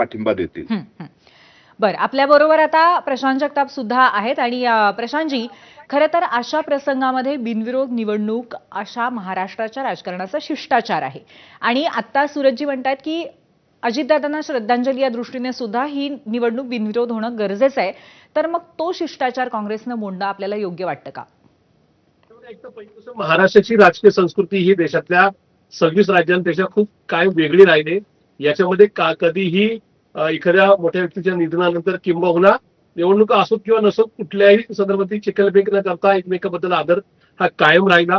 पाठिंबा देतील. बरं, आपल्याबरोबर आता प्रशांत जगताप सुद्धा आहेत. आणि प्रशांतजी, खरं तर अशा प्रसंगामध्ये बिनविरोध निवडणूक अशा महाराष्ट्राच्या राजकारणाचा शिष्टाचार आहे. आणि आता सूरजजी म्हणतात की अजितदादांना श्रद्धांजली या दृष्टीने सुद्धा ही निवडणूक बिनविरोध होणं गरजेचं आहे. तर मग तो शिष्टाचार काँग्रेसनं मोडणं आपल्याला योग्य वाटतं का? महाराष्ट्राची राजकीय संस्कृती ही देशातल्या 26 राज्यांपेक्षा खूप काय वेगळी राहिली. याच्यामध्ये कधीही एखाद्या मोठ्या व्यक्तीच्या निधनानंतर किंबहुना निवडणुका असोत किंवा नसोत कुठल्याही संदर्भात चिखलफेक न करता एकमेकाबद्दल आदर हा कायम राहिला.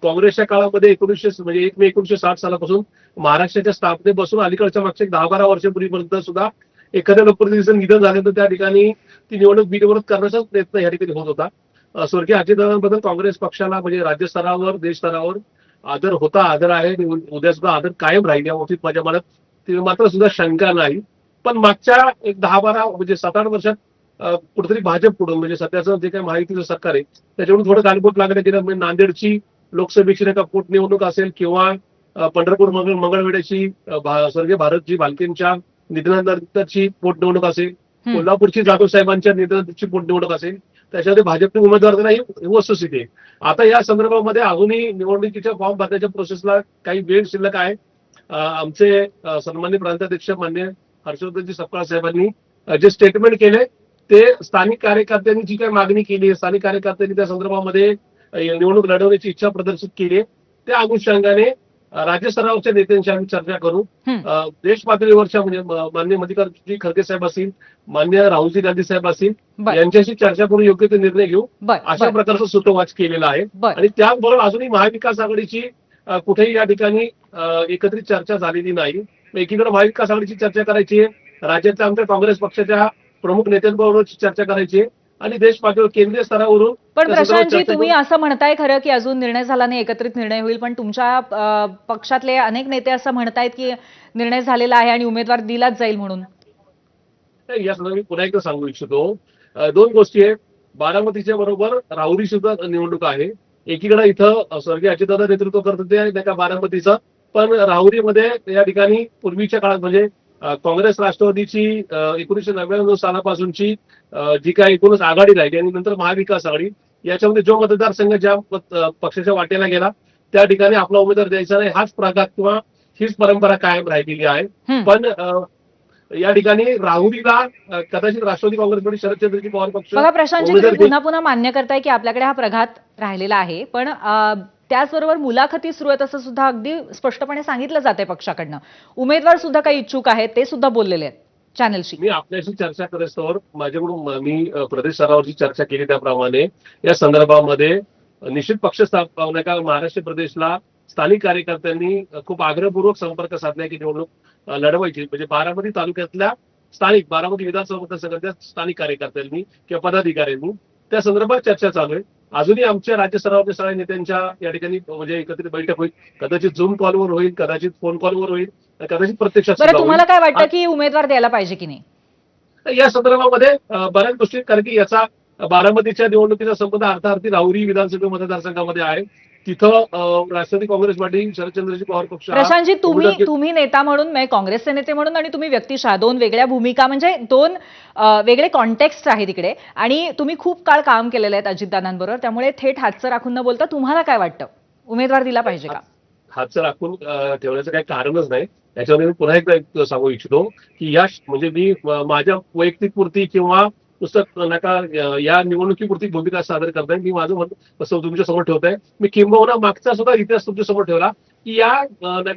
काँग्रेसच्या काळामध्ये 1 मे 1960 सालापासून महाराष्ट्राच्या स्थापनेपासून अलीकडच्या मागच्या 10-12 वर्षापूर्वीपर्यंत सुद्धा एखाद्या लोकप्रतिनिधीचं निधन झालं तर त्या ठिकाणी ती निवडणूक बिनविरोध करण्याचाच प्रयत्न या ठिकाणी होत होता. स्वर्गीय अजितदादांबद्दल काँग्रेस पक्षाला म्हणजे राज्य स्तरावर देश स्तरावर आदर होता, आदर आहे, उद्या सुद्धा आदर कायम राहील या बाबतीत माझ्या मनात मात्र सुद्धा शंका नाही. पण मागच्या 10-12 म्हणजे 7-8 वर्षात कुठेतरी भाजप पुढून म्हणजे सध्याचं जे काही महायुतीचं सरकार आहे त्याच्याकडून थोडं गालबोट लागण्यात गेलं. म्हणजे नांदेडची लोकसभेची पोटनिवडणूक असेल किंवा पंढरपूर मंगळवेढ्याची स्वर्गीय भारतजी भालकेंच्या निधनानंतरची पोटनिवडणूक असेल, कोल्हापूरची जाधव साहेबांच्या निधनानंतरची पोटनिवडणूक असेल, त्याच्यामध्ये भाजपने उमेदवार नाही ही वस्तुस्थिती आहे. आता या संदर्भामध्ये अजूनही निवडणुकीच्या फॉर्म भरण्याच्या प्रोसेसला काही वेळ शिल्लक आहे. आमचे सन्माननीय प्रांताध्यक्ष मान्य हर्षवर्धनजी सपकाळ साहेबांनी जे स्टेटमेंट केले ते स्थानिक कार्यकर्त्यांनी जी काही मागणी केली आहे, स्थानिक कार्यकर्त्यांनी त्या संदर्भामध्ये निवडणूक लढवण्याची इच्छा प्रदर्शित केली आहे, त्या अनुषंगाने राज्य स्तरावरच्या नेत्यांशी आम्ही चर्चा करू. देश पातळीवरच्या म्हणजे मान्य मल्लिकार्जुनजी खरगे साहेब असतील, मान्य राहुलजी गांधी साहेब असतील, यांच्याशी चर्चा करून योग्य ते निर्णय घेऊ अशा प्रकारचं सूतोवाच केलेला आहे. आणि त्याचबरोबर अजूनही महाविकास आघाडीची कुठेही या ठिकाणी एकत्रित चर्चा झालेली नाही. एकीकडे महाविकास आघाडीची चर्चा करायची आहे, राज्यातल्या आमच्या काँग्रेस पक्षाच्या प्रमुख नेत्यांबरोबर चर्चा करायची आहे आणि देश पातळीवर केंद्रीय स्तरावरून. पण प्रशांतजी, तुम्ही असं म्हणताय खरं की अजून निर्णय झाला नाही, एकत्रित निर्णय होईल, पण तुमच्या पक्षातले अनेक नेते असं म्हणतायत की निर्णय झालेला आहे आणि उमेदवार दिलाच जाईल म्हणून. या संदर्भात मी पुन्हा एकदा सांगू इच्छितो, 2 गोष्टी आहेत. बारामतीच्या बरोबर राहुरी सुद्धा निवडणूक आहे. एकीकडे इथं स्वर्गीय अजितदादा नेतृत्व करत होते त्या बारामतीचं, पण राहुरीमध्ये या ठिकाणी पूर्वीच्या काळात म्हणजे काँग्रेस राष्ट्रवादीची 1999 सालापासूनची जी काही एकूणच आघाडी राहिली आणि नंतर महाविकास आघाडी, याच्यामध्ये जो मतदारसंघ ज्या पक्षाच्या वाटेला गेला त्या ठिकाणी आपला उमेदवार द्यायचा नाही हाच प्रघात किंवा हीच परंपरा कायम राहिलेली आहे. पण या ठिकाणी राहुरीला कदाचित राष्ट्रवादी काँग्रेसमध्ये शरदचंद्रजी पवार पक्ष. बघा प्रशांतजी, तुम्ही पुन्हा पुन्हा मान्य करताय की आपल्याकडे हा प्रघात राहिलेला आहे, पण त्याचबरोबर मुलाखती सुरू आहेत असं सुद्धा अगदी स्पष्टपणे सांगितलं जाते पक्षाकडनं. उमेदवार सुद्धा काही इच्छुक आहेत, ते सुद्धा बोललेले आहेत चॅनलशी. मी आपल्याशी चर्चा करत माझ्याकडून मी प्रदेश स्तरावरची चर्चा केली त्याप्रमाणे या संदर्भामध्ये निश्चित पक्ष स्थापना का महाराष्ट्र प्रदेशला स्थानिक कार्यकर्त्यांनी खूप आग्रहपूर्वक संपर्क साधला की निवडणूक लढवायची. म्हणजे बारामती तालुक्यातल्या स्थानिक बारामती विधानसभा मतदारसंघातल्या स्थानिक कार्यकर्त्यांनी किंवा पदाधिकाऱ्यांनी त्या संदर्भात चर्चा चालू आहे. अजूनही आमच्या राज्य स्तरावरच्या सगळ्या नेत्यांच्या या ठिकाणी म्हणजे एकत्रित बैठक होईल, कदाचित झूम कॉलवर होईल, कदाचित फोन कॉलवर होईल, कदाचित प्रत्यक्षात. बरं, तुम्हाला काय वाटतं की उमेदवार द्यायला पाहिजे की नाही या संदर्भामध्ये? बऱ्याच गोष्टी, कारण की याचा बारामतीच्या निवडणुकीचा संबंध अर्थार्थी राहुरी विधानसभा मतदारसंघामध्ये आहे. तिथं राष्ट्रवादी काँग्रेस पार्टी शरदचंद्रजी पवार पक्ष. प्रशांतजी, तुम्ही नेता म्हणून, काँग्रेसचे नेते म्हणून आणि तुम्ही व्यक्तिशः, 2 वेगळ्या भूमिका, म्हणजे 2 वेगळे कॉन्टेक्स्ट आहेत तिकडे, आणि तुम्ही खूप काळ काम केलेलं आहे अजितदादांबरोबर, त्यामुळे थेट हातचं राखून न बोलता तुम्हाला काय वाटतं, उमेदवार दिला पाहिजे का? हातचं राखून ठेवण्याचं काही कारणच नाही. त्याच्यामध्ये मी पुन्हा एकदा सांगू इच्छितो की म्हणजे मी माझ्या वैयक्तिक पुरती किंवा नुसतं नका या निवडणुकीपुरती भूमिका सादर करताय. मी माझं मत तुमच्या समोर ठेवत आहे. मी किंबहुना मागचा सुद्धा इतिहास तुमच्या समोर ठेवला की या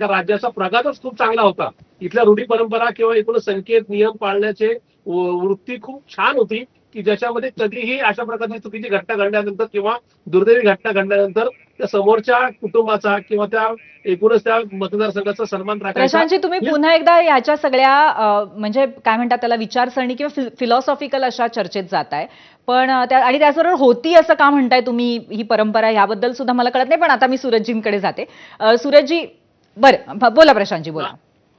राज्याचा प्रघातच खूप चांगला होता. इथल्या रूढी परंपरा किंवा एकूण संकेत नियम पाळण्याचे वृत्ती खूप छान होती की ज्याच्यामध्ये कधीही अशा प्रकारची चुकीची घटना घडल्यानंतर किंवा दुर्दैवी घटना घडल्यानंतर त्या समोरच्या कुटुंबाचा किंवा त्या एकूणच त्या मतदारसंघाचा सन्मान राखायचा. प्रशांतजी, तुम्ही पुन्हा एकदा याच्या सगळ्या म्हणजे काय म्हणतात त्याला, विचारसरणी किंवा फिलॉसॉफिकल अशा चर्चेत जाताय, पण आणि त्याचबरोबर होती असं का म्हणताय तुम्ही ही परंपरा, याबद्दल सुद्धा मला कळत नाही. पण आता मी सूरजजींकडे जाते. सूरजजी, बरं बोला प्रशांतजी, बोला.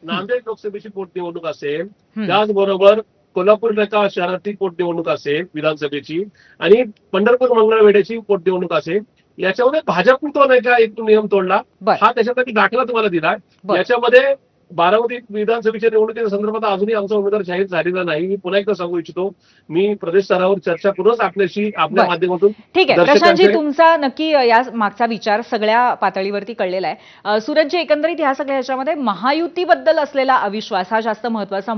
नांदेड लोकसभेची पोटनिवडणूक असेल, त्याचबरोबर कोल्हापूर शहरातली पोटनिवडणूक असेल विधानसभेची, आणि पंढरपूर मंगळवेढ्याची पोटनिवडणूक असेल, याच्यामध्ये भाजपने तो नाही का एक नियम तोडला, हा त्याच्यात दाखला तुम्हाला दिला. याच्यामध्ये बारामती विधानसभेच्या निवडणुकीच्या संदर्भात अजूनही आमचा उमेदवार जाहीर झालेला नाही. मी पुन्हा एकदा सांगू इच्छितो, मी प्रदेश स्तरावर चर्चा करूनच आपल्याशी आपल्या बरं. माध्यमातून ठीक आहे प्रशांतजी, दर्शकांचे तुमचा नक्की या मागचा विचार सगळ्या पातळीवरती कळलेला आहे. सूरजजी, एकंदरीत ह्या सगळ्या ह्याच्यामध्ये महायुतीबद्दल असलेला अविश्वास हा जास्त महत्वाचा